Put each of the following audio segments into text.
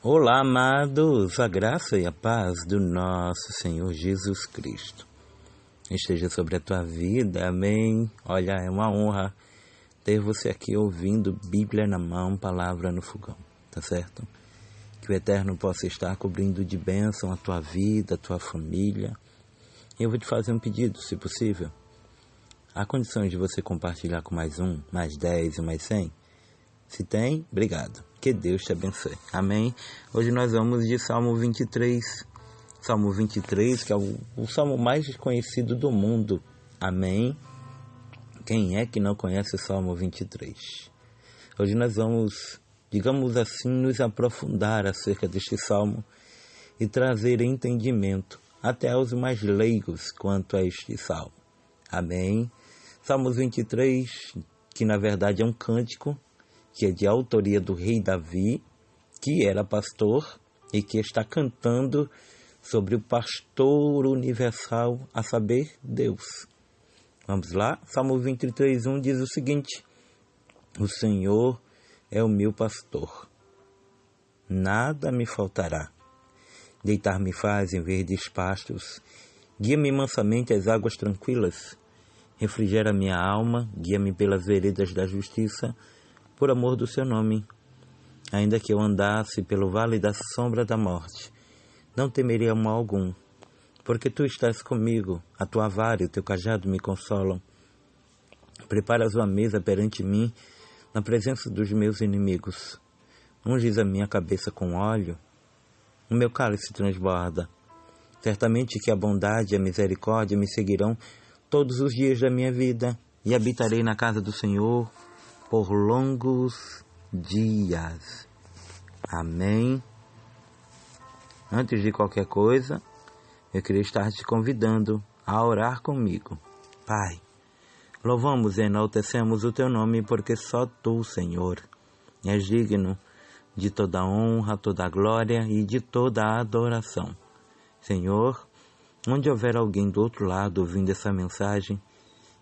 Olá, amados, a graça e a paz do nosso Senhor Jesus Cristo esteja sobre a tua vida, amém? Olha, é uma honra ter você aqui ouvindo Bíblia na mão, palavra no fogão, tá certo? Que o Eterno possa estar cobrindo de bênção a tua vida, a tua família. E eu vou te fazer um pedido, se possível. Há condições de você compartilhar com mais 10 e mais 100? Se tem, obrigado. Que Deus te abençoe. Amém? Hoje nós vamos de Salmo 23. Salmo 23, que é o salmo mais conhecido do mundo. Amém? Quem é que não conhece o Salmo 23? Hoje nós vamos, digamos assim, nos aprofundar acerca deste salmo e trazer entendimento até aos mais leigos quanto a este salmo. Amém? Salmo 23, que na verdade é um cântico, que é de autoria do rei Davi, que era pastor e que está cantando sobre o pastor universal, a saber, Deus. Vamos lá? Salmo 23:1 diz o seguinte: O Senhor é o meu pastor, nada me faltará. Deitar-me faz em verdes pastos, guia-me mansamente às águas tranquilas, refrigera minha alma, guia-me pelas veredas da justiça, por amor do seu nome. Ainda que eu andasse pelo vale da sombra da morte, não temeria mal algum, porque tu estás comigo, a tua vara e o teu cajado me consolam. Preparas uma mesa perante mim, na presença dos meus inimigos. Unges a minha cabeça com óleo, o meu cálice transborda. Certamente que a bondade e a misericórdia me seguirão todos os dias da minha vida, e habitarei na casa do Senhor por longos dias. Amém? Antes de qualquer coisa, eu queria estar te convidando a orar comigo. Pai, louvamos e enaltecemos o teu nome, porque só tu, Senhor, és digno de toda honra, toda glória e de toda adoração. Senhor, onde houver alguém do outro lado ouvindo essa mensagem,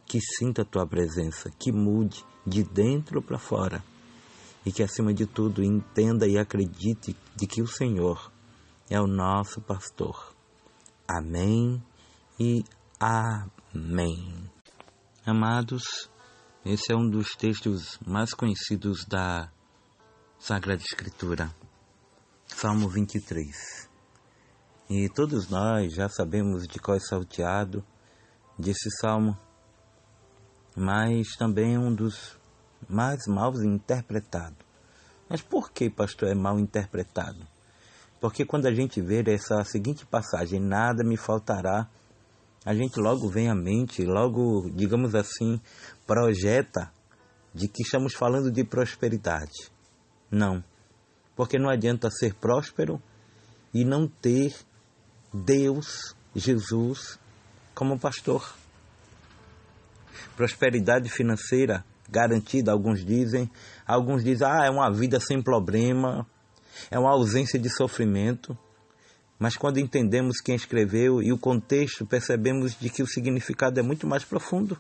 que sinta a tua presença, que mude de dentro para fora e que, acima de tudo, entenda e acredite de que o Senhor é o nosso pastor. Amém e amém. Amados, esse é um dos textos mais conhecidos da Sagrada Escritura, Salmo 23. E todos nós já sabemos de qual é salteado desse salmo, mas também um dos mais mal interpretados. Mas por que, pastor, é mal interpretado? Porque quando a gente vê essa seguinte passagem, nada me faltará, a gente logo vem à mente, logo, digamos assim, projeta de que estamos falando de prosperidade. Não, porque não adianta ser próspero e não ter Deus, Jesus, como pastor. Prosperidade financeira garantida, alguns dizem, é uma vida sem problema, é uma ausência de sofrimento, mas quando entendemos quem escreveu e o contexto, percebemos de que o significado é muito mais profundo,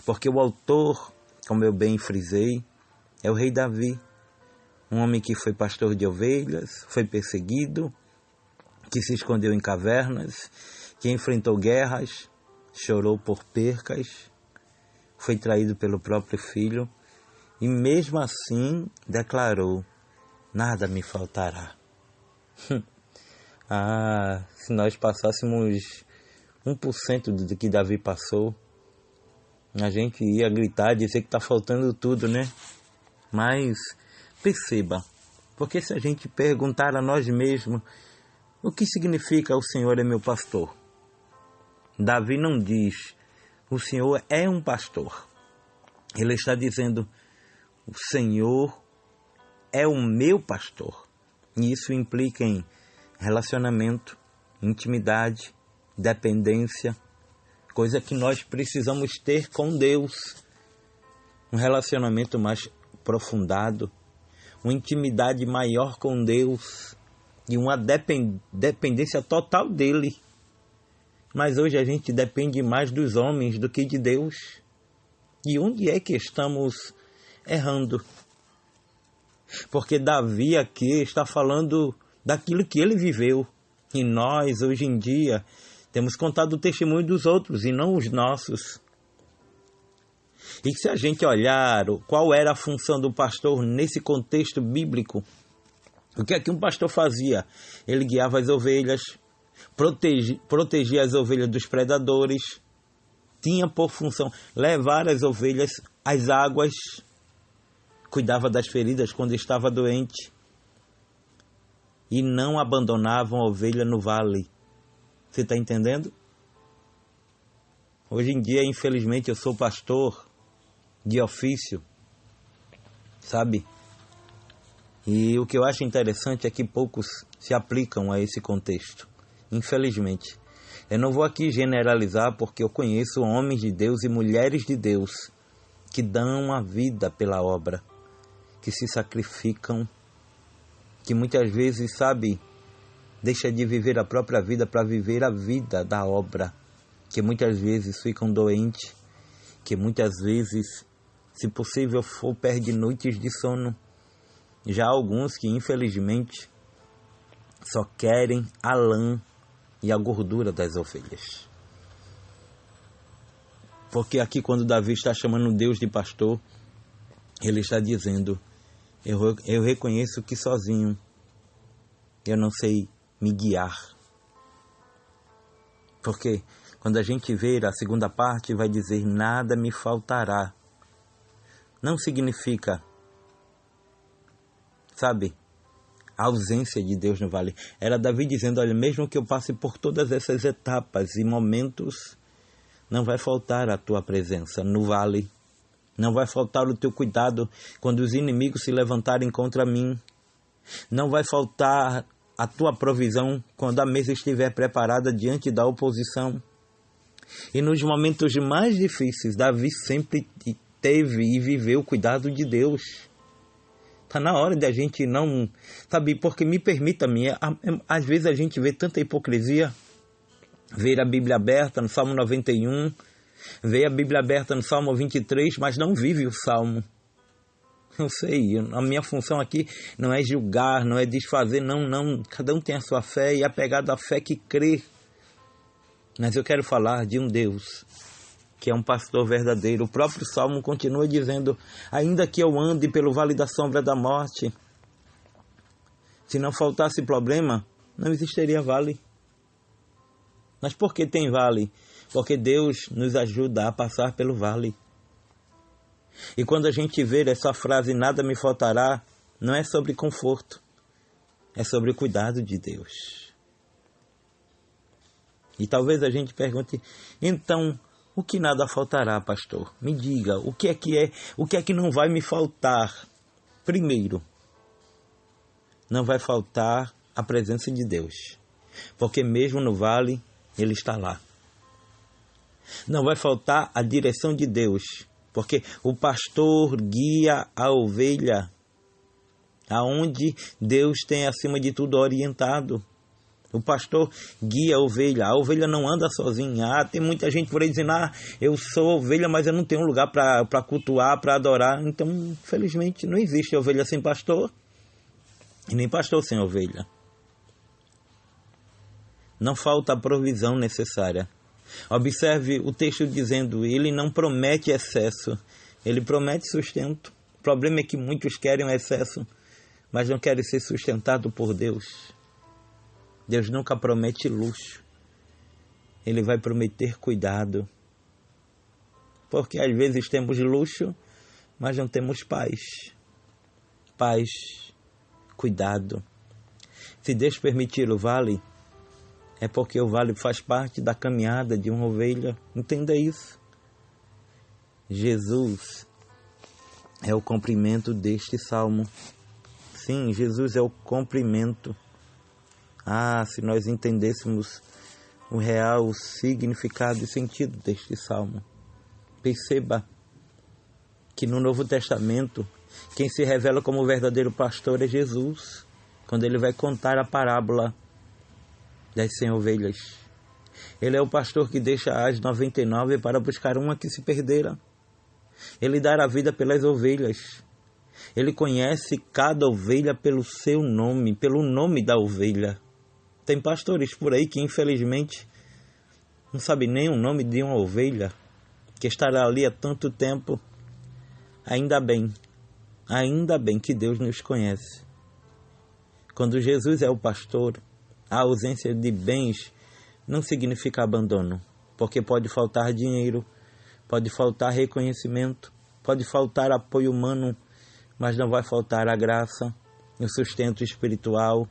porque o autor, como eu bem frisei, é o rei Davi, um homem que foi pastor de ovelhas, foi perseguido, que se escondeu em cavernas, que enfrentou guerras, chorou por percas, foi traído pelo próprio filho e mesmo assim declarou: nada me faltará. Se nós passássemos 1% do que Davi passou, a gente ia gritar, dizer que está faltando tudo, né? Mas perceba, porque se a gente perguntar a nós mesmos o que significa o Senhor é meu pastor, Davi não diz o Senhor é um pastor. Ele está dizendo o Senhor é o meu pastor. E isso implica em relacionamento, intimidade, dependência, coisa que nós precisamos ter com Deus. Um relacionamento mais aprofundado, uma intimidade maior com Deus e uma dependência total dele. Mas hoje a gente depende mais dos homens do que de Deus. E onde é que estamos errando? Porque Davi aqui está falando daquilo que ele viveu. E nós, hoje em dia, temos contado o testemunho dos outros e não os nossos. E se a gente olhar qual era a função do pastor nesse contexto bíblico, o que é que um pastor fazia? Ele guiava as ovelhas, protegia as ovelhas dos predadores, tinha por função levar as ovelhas às águas, cuidava das feridas quando estava doente e não abandonava a ovelha no vale. Você está entendendo? Hoje em dia, infelizmente, eu sou pastor de ofício, sabe? E o que eu acho interessante é que poucos se aplicam a esse contexto, infelizmente. Eu não vou aqui generalizar porque eu conheço homens de Deus e mulheres de Deus que dão a vida pela obra, que se sacrificam, que muitas vezes, sabe, deixa de viver a própria vida para viver a vida da obra, que muitas vezes ficam doentes, que muitas vezes, se possível for, perdem noites de sono. Já há alguns que, infelizmente, só querem a lã e a gordura das ovelhas. Porque aqui, quando Davi está chamando Deus de pastor, ele está dizendo: eu reconheço que sozinho eu não sei me guiar. Porque quando a gente ver a segunda parte, vai dizer: nada me faltará. Não significa, sabe, a ausência de Deus no vale. Era Davi dizendo: olha, mesmo que eu passe por todas essas etapas e momentos, não vai faltar a tua presença no vale. Não vai faltar o teu cuidado quando os inimigos se levantarem contra mim. Não vai faltar a tua provisão quando a mesa estiver preparada diante da oposição. E nos momentos mais difíceis, Davi sempre teve e viveu o cuidado de Deus. Está na hora de a gente não... Sabe, porque me permita-me, às vezes a gente vê tanta hipocrisia, ver a Bíblia aberta no Salmo 91, ver a Bíblia aberta no Salmo 23, mas não vive o Salmo. Eu sei, a minha função aqui não é julgar, não é desfazer, não. Cada um tem a sua fé e é apegado à fé que crê. Mas eu quero falar de um Deus que é um pastor verdadeiro. O próprio Salmo continua dizendo: ainda que eu ande pelo vale da sombra da morte, se não faltasse problema, não existiria vale. Mas por que tem vale? Porque Deus nos ajuda a passar pelo vale. E quando a gente vê essa frase, nada me faltará, não é sobre conforto, é sobre o cuidado de Deus. E talvez a gente pergunte: então, o que nada faltará, pastor? Me diga, o que é que não vai me faltar? Primeiro, não vai faltar a presença de Deus, porque mesmo no vale, Ele está lá. Não vai faltar a direção de Deus, porque o pastor guia a ovelha aonde Deus tem acima de tudo orientado. O pastor guia a ovelha não anda sozinha. Tem muita gente por aí dizendo: eu sou ovelha, mas eu não tenho lugar para cultuar, para adorar. Então, infelizmente, não existe ovelha sem pastor e nem pastor sem ovelha. Não falta a provisão necessária. Observe o texto dizendo: ele não promete excesso, ele promete sustento. O problema é que muitos querem o excesso, mas não querem ser sustentados por Deus. Deus nunca promete luxo, Ele vai prometer cuidado. Porque às vezes temos luxo, mas não temos paz. Paz, cuidado. Se Deus permitir o vale, é porque o vale faz parte da caminhada de uma ovelha. Entenda isso. Jesus é o cumprimento deste salmo. Sim, Jesus é o cumprimento. Se nós entendêssemos o real significado e sentido deste salmo. Perceba que no Novo Testamento, quem se revela como o verdadeiro pastor é Jesus, quando ele vai contar a parábola das 100 ovelhas. Ele é o pastor que deixa as 99 para buscar uma que se perdera. Ele dá a vida pelas ovelhas. Ele conhece cada ovelha pelo seu nome, pelo nome da ovelha. Tem pastores por aí que infelizmente não sabem nem o nome de uma ovelha que estará ali há tanto tempo. Ainda bem que Deus nos conhece. Quando Jesus é o pastor, a ausência de bens não significa abandono, porque pode faltar dinheiro, pode faltar reconhecimento, pode faltar apoio humano, mas não vai faltar a graça, o sustento espiritual,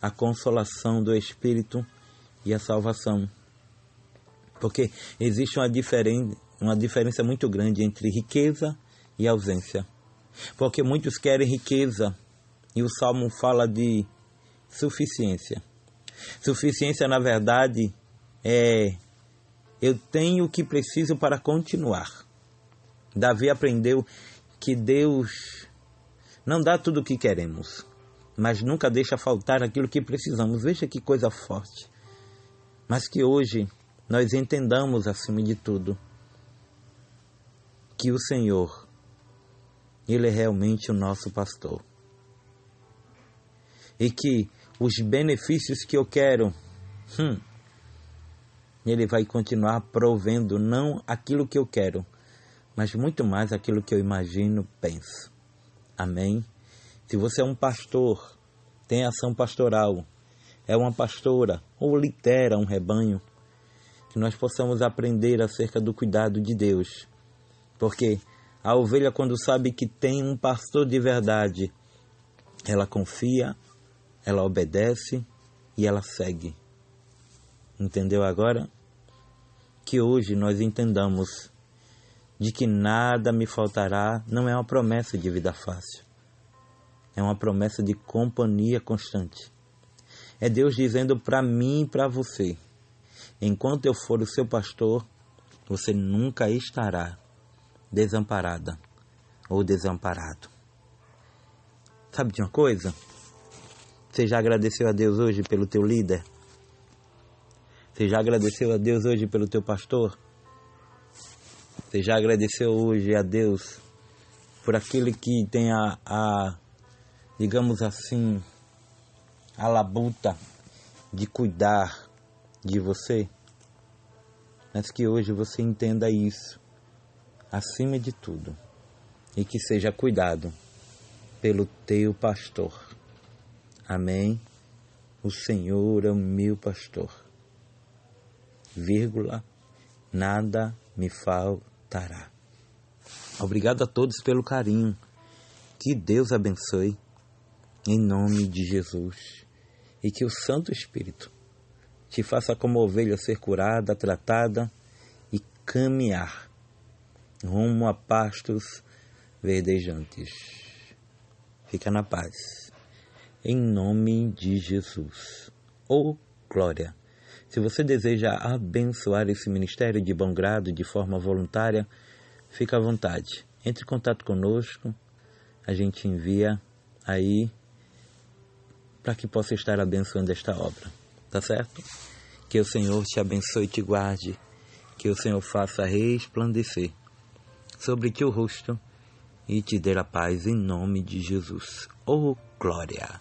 a consolação do Espírito e a salvação. Porque existe uma diferença muito grande entre riqueza e ausência. Porque muitos querem riqueza e o Salmo fala de suficiência. Suficiência, na verdade, é eu tenho o que preciso para continuar. Davi aprendeu que Deus não dá tudo o que queremos, mas nunca deixa faltar aquilo que precisamos. Veja que coisa forte. Mas que hoje nós entendamos, acima de tudo, que o Senhor, Ele é realmente o nosso pastor. E que os benefícios que eu quero, Ele vai continuar provendo não aquilo que eu quero, mas muito mais aquilo que eu imagino, penso. Amém? Se você é um pastor, tem ação pastoral, é uma pastora ou lidera um rebanho, que nós possamos aprender acerca do cuidado de Deus. Porque a ovelha, quando sabe que tem um pastor de verdade, ela confia, ela obedece e ela segue. Entendeu agora? Que hoje nós entendamos de que nada me faltará, não é uma promessa de vida fácil. É uma promessa de companhia constante. É Deus dizendo para mim e para você: enquanto eu for o seu pastor, você nunca estará desamparada ou desamparado. Sabe de uma coisa? Você já agradeceu a Deus hoje pelo teu líder? Você já agradeceu a Deus hoje pelo teu pastor? Você já agradeceu hoje a Deus por aquele que tem digamos assim, a labuta de cuidar de você? Mas que hoje você entenda isso, acima de tudo, e que seja cuidado pelo teu pastor. Amém? O Senhor é o meu pastor. Nada me faltará. Obrigado a todos pelo carinho. Que Deus abençoe, em nome de Jesus. E que o Santo Espírito te faça como ovelha ser curada, tratada e caminhar rumo a pastos verdejantes. Fica na paz. Em nome de Jesus. Oh, glória! Se você deseja abençoar esse ministério de bom grado, de forma voluntária, fica à vontade. Entre em contato conosco, a gente envia aí para que possa estar abençoando esta obra. Tá certo? Que o Senhor te abençoe e te guarde. Que o Senhor faça resplandecer sobre ti o rosto e te dê a paz em nome de Jesus. Oh, glória!